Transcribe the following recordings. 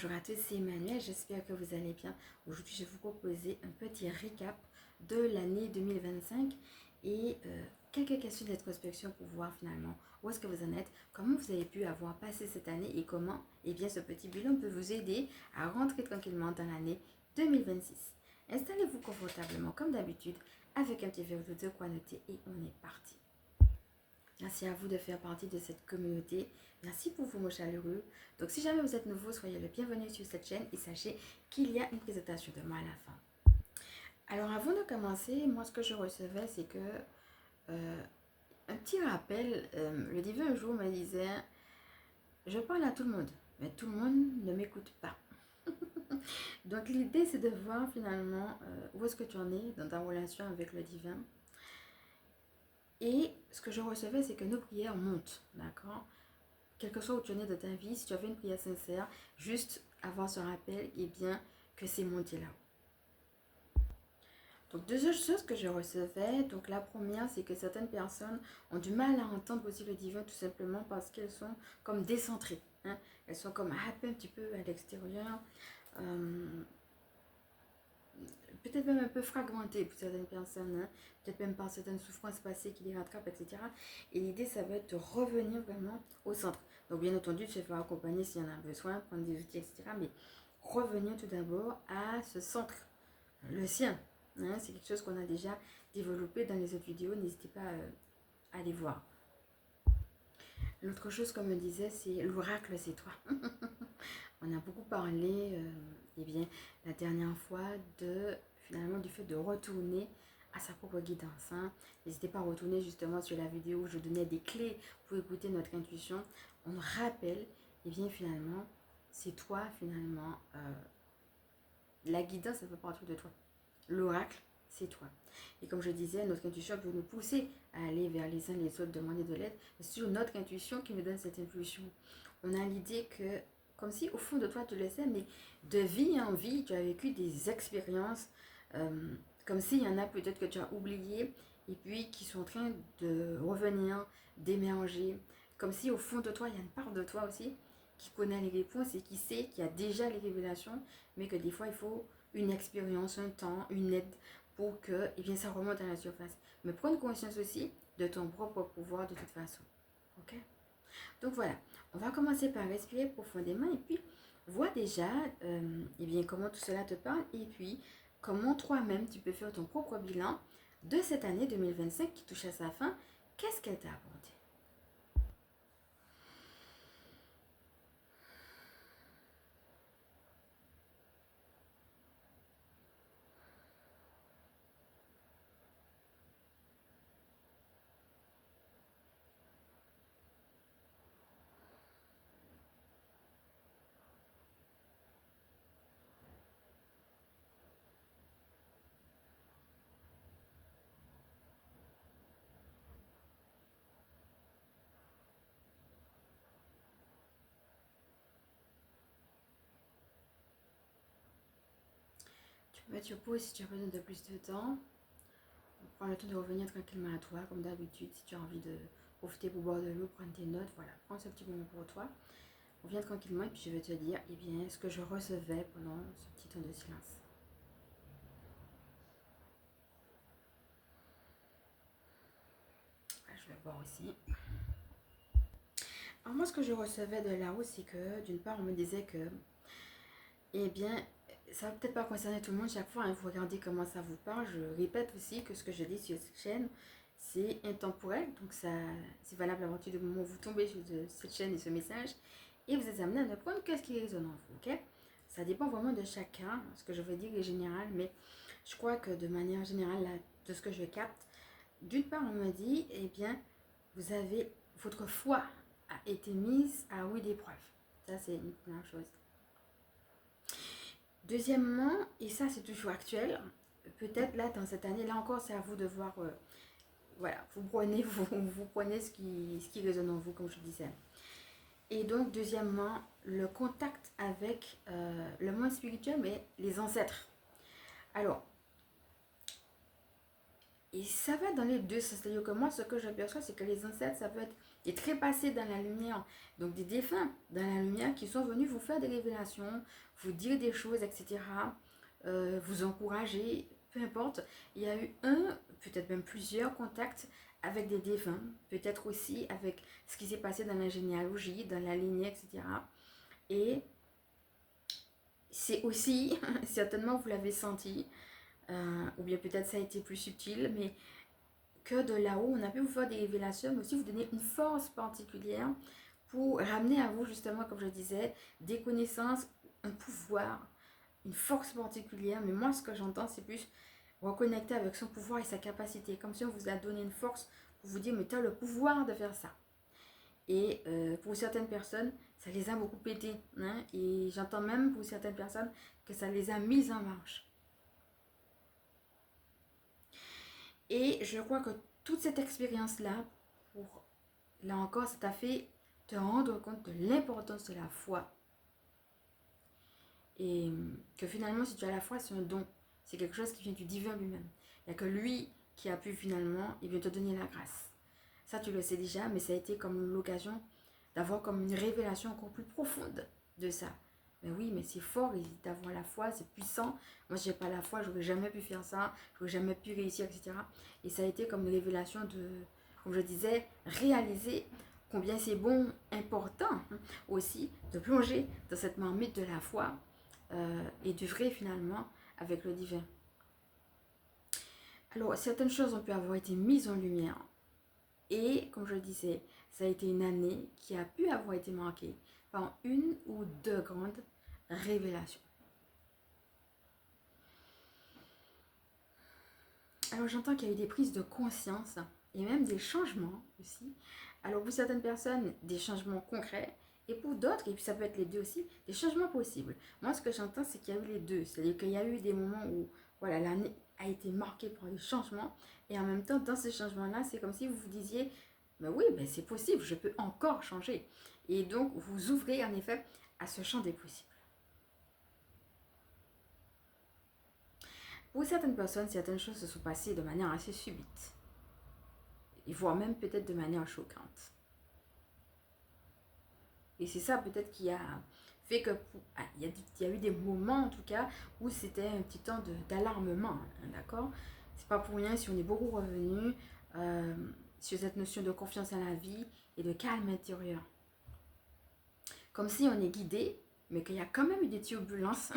Bonjour à tous, c'est Emmanuel, j'espère que vous allez bien. Aujourd'hui, je vais vous proposer un petit récap de l'année 2025 et quelques questions d'introspection pour voir finalement où est-ce que vous en êtes, comment vous avez pu avoir passé cette année et comment ce petit bilan peut vous aider à rentrer tranquillement dans l'année 2026. Installez-vous confortablement comme d'habitude avec un petit verre de quoi noter et on est parti. Merci à vous de faire partie de cette communauté. Merci pour vos mots chaleureux. Donc si jamais vous êtes nouveau, soyez le bienvenu sur cette chaîne et sachez qu'il y a une présentation de moi à la fin. Alors avant de commencer, moi ce que je recevais c'est que un petit rappel, le divin un jour me disait, je parle à tout le monde, mais tout le monde ne m'écoute pas. Donc l'idée c'est de voir finalement où est-ce que tu en es dans ta relation avec le divin. Et ce que je recevais, c'est que nos prières montent, d'accord? Quel que soit où tu en es de ta vie, si tu avais une prière sincère, juste avoir ce rappel, et bien que c'est monté là-haut. Donc deux autres choses que je recevais, donc la première, c'est que certaines personnes ont du mal à entendre aussi le divin tout simplement parce qu'elles sont comme décentrées, hein? Elles sont comme happées un petit peu à l'extérieur. Peut-être même un peu fragmenté pour certaines personnes, hein? Peut-être même par certaines souffrances passées qui les rattrapent, etc. Et l'idée, ça va être de revenir vraiment au centre. Donc, bien entendu, se faire accompagner s'il y en a besoin, prendre des outils, etc. Mais revenir tout d'abord à ce centre, le sien. Hein? C'est quelque chose qu'on a déjà développé dans les autres vidéos. N'hésitez pas à les voir. L'autre chose, comme je disais, c'est l'oracle, c'est toi. On a beaucoup parlé, eh bien, la dernière fois finalement du fait de retourner à sa propre guidance. Hein. N'hésitez pas à retourner justement sur la vidéo où je donnais des clés pour écouter notre intuition. On rappelle, eh bien finalement, c'est toi finalement, la guidance, ça peut partir de toi. L'oracle, c'est toi. Et comme je disais, notre intuition peut nous pousser à aller vers les uns les autres, demander de l'aide. C'est sur notre intuition qui nous donne cette impulsion. On a l'idée que, comme si au fond de toi tu le sais, mais de vie en vie, tu as vécu des expériences, comme s'il y en a peut-être que tu as oublié, et puis qui sont en train de revenir, d'émerger. Comme si au fond de toi, il y a une part de toi aussi qui connaît les réponses et qui sait, qui a déjà les révélations, mais que des fois il faut une expérience, un temps, une aide pour que eh bien, ça remonte à la surface. Mais prendre conscience aussi de ton propre pouvoir de toute façon. Ok? Donc voilà, on va commencer par respirer profondément et puis vois déjà eh bien, comment tout cela te parle et puis comment toi-même tu peux faire ton propre bilan de cette année 2025 qui touche à sa fin. Qu'est-ce qu'elle t'a apporté? Tu peux mettre sur pause si tu as besoin de plus de temps. Prends le temps de revenir tranquillement à toi, comme d'habitude. Si tu as envie de profiter pour boire de l'eau, prendre tes notes, voilà. Prends ce petit moment pour toi. Reviens tranquillement et puis je vais te dire eh bien, ce que je recevais pendant ce petit temps de silence. Je vais boire aussi. Alors moi, ce que je recevais de là-haut, c'est que d'une part, on me disait que, eh bien, ça va peut-être pas concerner tout le monde chaque fois, il faut regarder comment ça vous parle. Je répète aussi que ce que je dis sur cette chaîne, c'est intemporel, donc ça, c'est valable à partir du moment où vous tombez sur cette chaîne et ce message, et vous êtes amené à ne prendre que ce qui résonne en vous, ok? Ça dépend vraiment de chacun, ce que je veux dire est général, mais je crois que de manière générale, là, de ce que je capte, d'une part, on me dit, eh bien, vous avez, votre foi a été mise à rude épreuve. Ça, c'est une première chose. Deuxièmement, et ça c'est toujours actuel, peut-être là dans cette année, là encore c'est à vous de voir, voilà, vous prenez ce qui résonne en vous comme je disais. Et donc deuxièmement, le contact avec le monde spirituel, mais les ancêtres. Alors, et ça va dans les deux sens, c'est-à-dire que moi ce que je perçois c'est que les ancêtres ça peut être et trépassé dans la lumière. Donc des défunts dans la lumière qui sont venus vous faire des révélations, vous dire des choses, etc. Vous encourager, peu importe. Il y a eu peut-être même plusieurs contacts avec des défunts, peut-être aussi avec ce qui s'est passé dans la généalogie, dans la lignée, etc. Et c'est aussi, certainement vous l'avez senti, ou bien peut-être ça a été plus subtil, mais que de là-haut, on a pu vous faire des révélations, mais aussi vous donner une force particulière pour ramener à vous, justement, comme je disais, des connaissances, un pouvoir, une force particulière. Mais moi, ce que j'entends, c'est plus reconnecter avec son pouvoir et sa capacité, comme si on vous a donné une force pour vous dire, mais tu as le pouvoir de faire ça. Et pour certaines personnes, ça les a beaucoup aidés. Hein, et j'entends même pour certaines personnes que ça les a mises en marche. Et je crois que toute cette expérience-là, pour, là encore, ça t'a fait te rendre compte de l'importance de la foi. Et que finalement, si tu as la foi, c'est un don. C'est quelque chose qui vient du divin lui-même. Il n'y a que lui qui a pu finalement te donner la grâce. Ça, tu le sais déjà, mais ça a été comme l'occasion d'avoir comme une révélation encore plus profonde de ça. Mais oui, mais c'est fort d'avoir la foi, c'est puissant. Moi, si j'ai pas la foi, j'aurais jamais pu faire ça, j'aurais jamais pu réussir, etc. Et ça a été comme une révélation de, comme je disais, réaliser combien c'est bon, important aussi de plonger dans cette marmite de la foi et d'œuvrer finalement avec le divin. Alors, certaines choses ont pu avoir été mises en lumière. Et comme je le disais, ça a été une année qui a pu avoir été marquée par une ou deux grandes révélations. Alors j'entends qu'il y a eu des prises de conscience et même des changements aussi. Alors pour certaines personnes, des changements concrets et pour d'autres, et puis ça peut être les deux aussi, des changements possibles. Moi ce que j'entends c'est qu'il y a eu les deux, c'est-à-dire qu'il y a eu des moments où voilà, l'année a été marquée par des changements et en même temps dans ces changements-là, c'est comme si vous vous disiez mais oui, mais c'est possible, je peux encore changer. Et donc vous ouvrez en effet à ce champ des possibles. Pour certaines personnes, certaines choses se sont passées de manière assez subite, voire même peut-être de manière choquante. Et c'est ça peut-être qui a fait que il y a eu des moments en tout cas où c'était un petit temps d'alarmement, hein, d'accord? C'est pas pour rien si on est beaucoup revenu sur cette notion de confiance en la vie et de calme intérieur. Comme si on est guidé, mais qu'il y a quand même eu des turbulences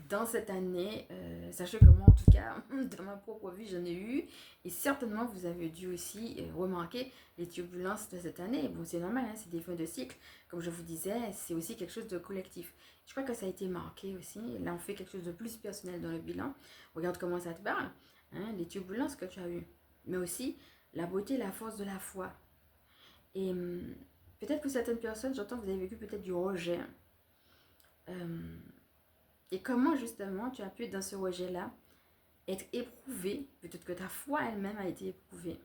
dans cette année. Sachez que moi, en tout cas, dans ma propre vie, j'en ai eu. Et certainement, vous avez dû aussi remarquer les turbulences de cette année. Bon, c'est normal, hein, c'est des fins de cycle. Comme je vous disais, c'est aussi quelque chose de collectif. Je crois que ça a été marqué aussi. Là, on fait quelque chose de plus personnel dans le bilan. Regarde comment ça te parle. Hein, les turbulences que tu as eues. Mais aussi la beauté et la force de la foi. Et peut-être pour certaines personnes, j'entends que vous avez vécu peut-être du rejet. Et comment justement tu as pu dans ce rejet-là être éprouvé, peut-être que ta foi elle-même a été éprouvée,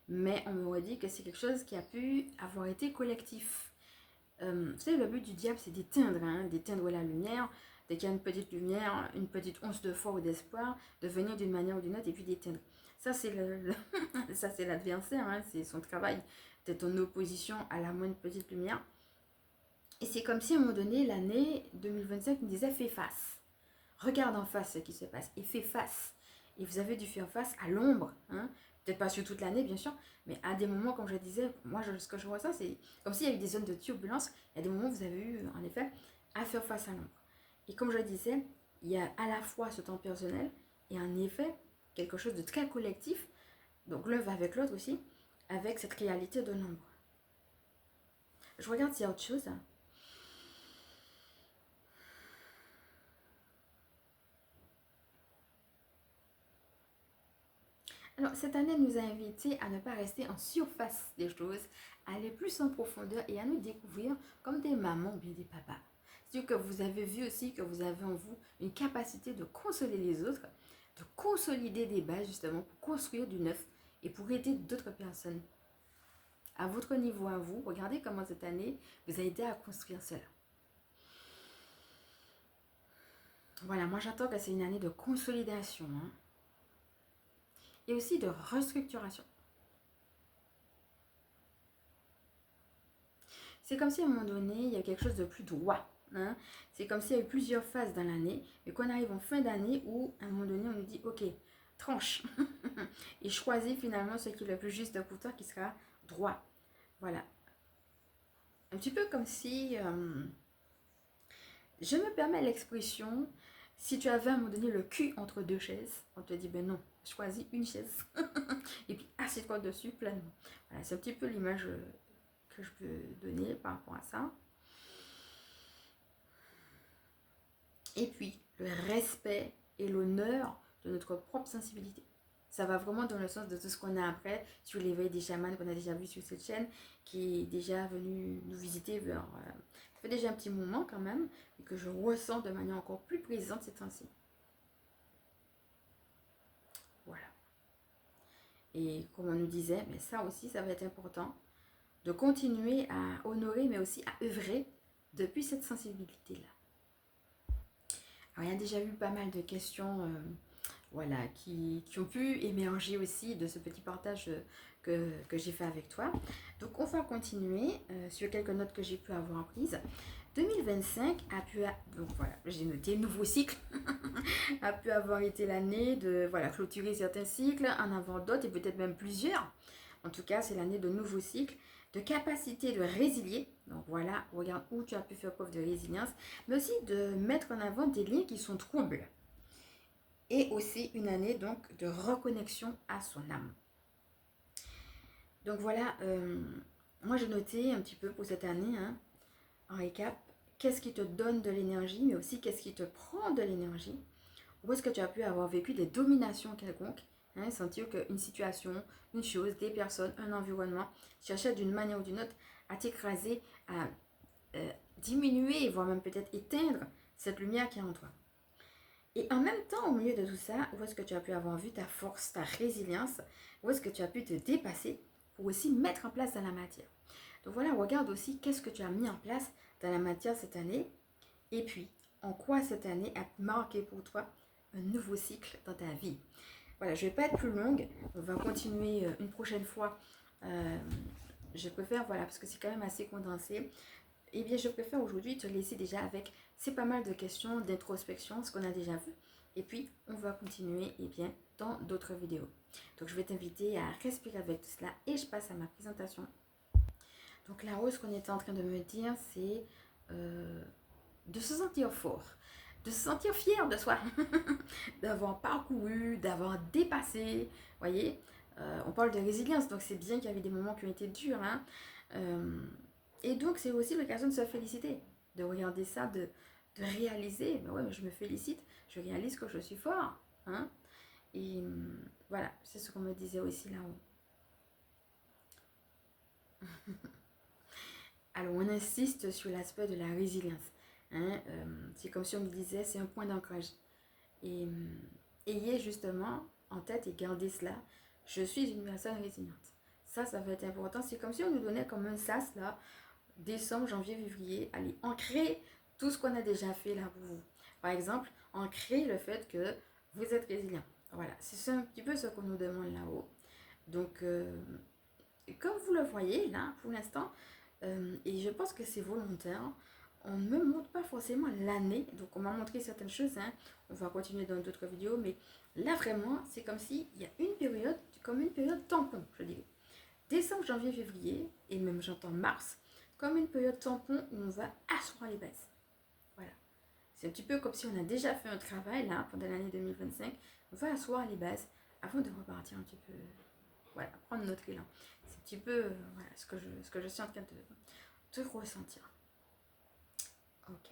mais on m'aurait dit que c'est quelque chose qui a pu avoir été collectif. Vous savez, le but du diable c'est d'éteindre, hein, d'éteindre la lumière, dès qu'il y a une petite lumière, une petite once de foi ou d'espoir, de venir d'une manière ou d'une autre et puis d'éteindre. Ça c'est ça c'est l'adversaire, hein, c'est son travail d'être en opposition à la moindre petite lumière. Et c'est comme si à un moment donné, l'année 2025 me disait fais face. Regarde en face ce qui se passe et fais face. Et vous avez dû faire face à l'ombre. Hein? Peut-être pas sur toute l'année, bien sûr, mais à des moments, comme je disais, moi, ce que je vois ça, c'est comme s'il y a eu des zones de turbulence. Il y a des moments où vous avez eu, en effet, à faire face à l'ombre. Et comme je disais, il y a à la fois ce temps personnel et en effet, quelque chose de très collectif. Donc l'un va avec l'autre aussi, avec cette réalité de l'ombre. Je regarde s'il y a autre chose. Alors, cette année nous a invités à ne pas rester en surface des choses, à aller plus en profondeur et à nous découvrir comme des mamans ou bien des papas. C'est-à-dire que vous avez vu aussi que vous avez en vous une capacité de consoler les autres, de consolider des bases justement pour construire du neuf et pour aider d'autres personnes. À votre niveau, à vous, regardez comment cette année vous a aidé à construire cela. Voilà, moi j'entends que c'est une année de consolidation, hein, et aussi de restructuration. C'est comme si à un moment donné, il y a quelque chose de plus droit. Hein? C'est comme s'il y a eu plusieurs phases dans l'année, et qu'on arrive en fin d'année où, à un moment donné, on nous dit, ok, tranche. Et choisis finalement ce qui est le plus juste pour toi, qui sera droit. Voilà. Un petit peu comme si, je me permets l'expression, si tu avais à un moment donné le cul entre deux chaises, on te dit, ben non, choisis une chaise. Et puis assieds-toi dessus pleinement. Voilà, c'est un petit peu l'image que je peux donner par rapport à ça. Et puis, le respect et l'honneur de notre propre sensibilité. Ça va vraiment dans le sens de tout ce qu'on a après sur l'éveil des chamans qu'on a déjà vu sur cette chaîne, qui est déjà venu nous visiter vers... ça fait déjà un petit moment quand même, et que je ressens de manière encore plus présente cette temps-ci. Voilà. Et comme on nous disait, mais ça aussi, ça va être important, de continuer à honorer, mais aussi à œuvrer depuis cette sensibilité-là. Alors, il y a déjà eu pas mal de questions voilà, qui ont pu émerger aussi de ce petit partage que j'ai fait avec toi. Donc, on va continuer sur quelques notes que j'ai pu avoir prises. 2025 a pu, donc voilà, j'ai noté nouveau cycle, a pu avoir été l'année de voilà, clôturer certains cycles, en avoir d'autres et peut-être même plusieurs. En tout cas, c'est l'année de nouveaux cycles, de capacité de résilier. Donc voilà, regarde où tu as pu faire preuve de résilience, mais aussi de mettre en avant des liens qui sont troubles. Et aussi une année donc de reconnexion à son âme. Donc voilà, moi j'ai noté un petit peu pour cette année, hein, en récap, qu'est-ce qui te donne de l'énergie, mais aussi qu'est-ce qui te prend de l'énergie. Où est-ce que tu as pu avoir vécu des dominations quelconques, hein, sentir qu'une situation, une chose, des personnes, un environnement cherchait d'une manière ou d'une autre à t'écraser, à diminuer, voire même peut-être éteindre cette lumière qui est en toi. Et en même temps, au milieu de tout ça, où est-ce que tu as pu avoir vu ta force, ta résilience, où est-ce que tu as pu te dépasser pour aussi mettre en place dans la matière. Donc voilà, regarde aussi qu'est-ce que tu as mis en place dans la matière cette année, et puis en quoi cette année a marqué pour toi un nouveau cycle dans ta vie. Voilà, je ne vais pas être plus longue, on va continuer une prochaine fois. Je préfère, voilà, parce que c'est quand même assez condensé. Eh bien, je préfère aujourd'hui te laisser déjà avec, c'est pas mal de questions d'introspection, ce qu'on a déjà vu. Et puis, on va continuer, eh bien, dans d'autres vidéos. Donc, je vais t'inviter à respirer avec tout cela et je passe à ma présentation. Donc, la rose qu'on était en train de me dire, c'est de se sentir fort, de se sentir fier de soi, d'avoir parcouru, d'avoir dépassé. Voyez, on parle de résilience, donc c'est bien qu'il y avait des moments qui ont été durs, hein. Et donc, c'est aussi l'occasion de se féliciter, de regarder ça, de réaliser, ben ouais, mais je me félicite, je réalise que je suis fort. Hein? Et voilà, c'est ce qu'on me disait aussi là-haut. Alors, on insiste sur l'aspect de la résilience. Hein? C'est comme si on me disait, c'est un point d'ancrage. Et ayez justement en tête et gardez cela, je suis une personne résiliente. Ça va être important. C'est comme si on nous donnait comme un sas là, décembre, janvier, février, allez, ancrer tout ce qu'on a déjà fait là pour vous. Par exemple, ancrer le fait que vous êtes résilient. Voilà, c'est un petit peu ce qu'on nous demande là-haut. Donc, comme vous le voyez là, pour l'instant, et je pense que c'est volontaire, on ne me montre pas forcément l'année. Donc, on m'a montré certaines choses, hein. On va continuer dans d'autres vidéos, mais là, vraiment, c'est comme s'il y a une période, comme une période tampon, je dirais. Décembre, janvier, février, et même j'entends mars, comme une période tampon où on va asseoir les bases. Voilà. C'est un petit peu comme si on a déjà fait un travail là pendant l'année 2025. On va asseoir les bases avant de repartir un petit peu. Voilà, prendre notre élan. C'est un petit peu voilà, ce que je suis en train de ressentir. Ok.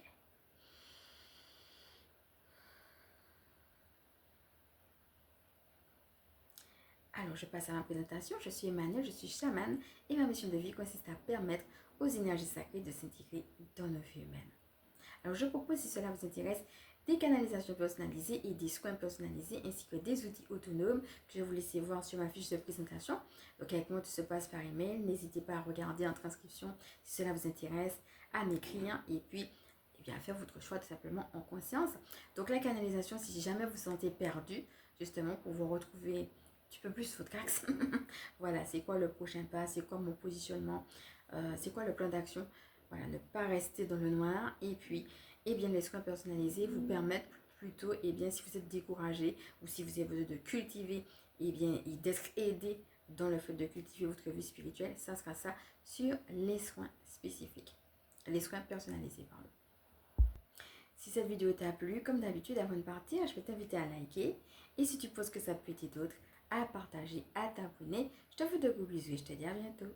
Alors, je passe à ma présentation. Je suis Emmanuel, je suis chamane et ma mission de vie consiste à permettre aux énergies sacrées de s'intégrer dans nos vies humaines. Alors, je propose, si cela vous intéresse, des canalisations personnalisées et des soins personnalisés ainsi que des outils autonomes que je vais vous laisser voir sur ma fiche de présentation. Donc, avec moi, tout se passe par email. N'hésitez pas à regarder en transcription si cela vous intéresse, à m'écrire et puis à faire votre choix tout simplement en conscience. Donc, la canalisation, si jamais vous vous sentez perdu, justement, pour vous retrouver un petit peu plus votre axe. Voilà, c'est quoi le prochain pas, c'est quoi mon positionnement, c'est quoi le plan d'action? Voilà, ne pas rester dans le noir. Et puis, eh bien, les soins personnalisés vous permettent plutôt, eh bien, si vous êtes découragé ou si vous avez besoin de cultiver, eh bien, et d'être aidé dans le fait de cultiver votre vie spirituelle, ça sera ça sur les soins spécifiques, les soins personnalisés, pardon. Si cette vidéo t'a plu, comme d'habitude, avant de partir, je vais t'inviter à liker. Et si tu penses que ça peut aider d'autres, à partager, à t'abonner. Je te fais de gros bisous et je te dis à bientôt.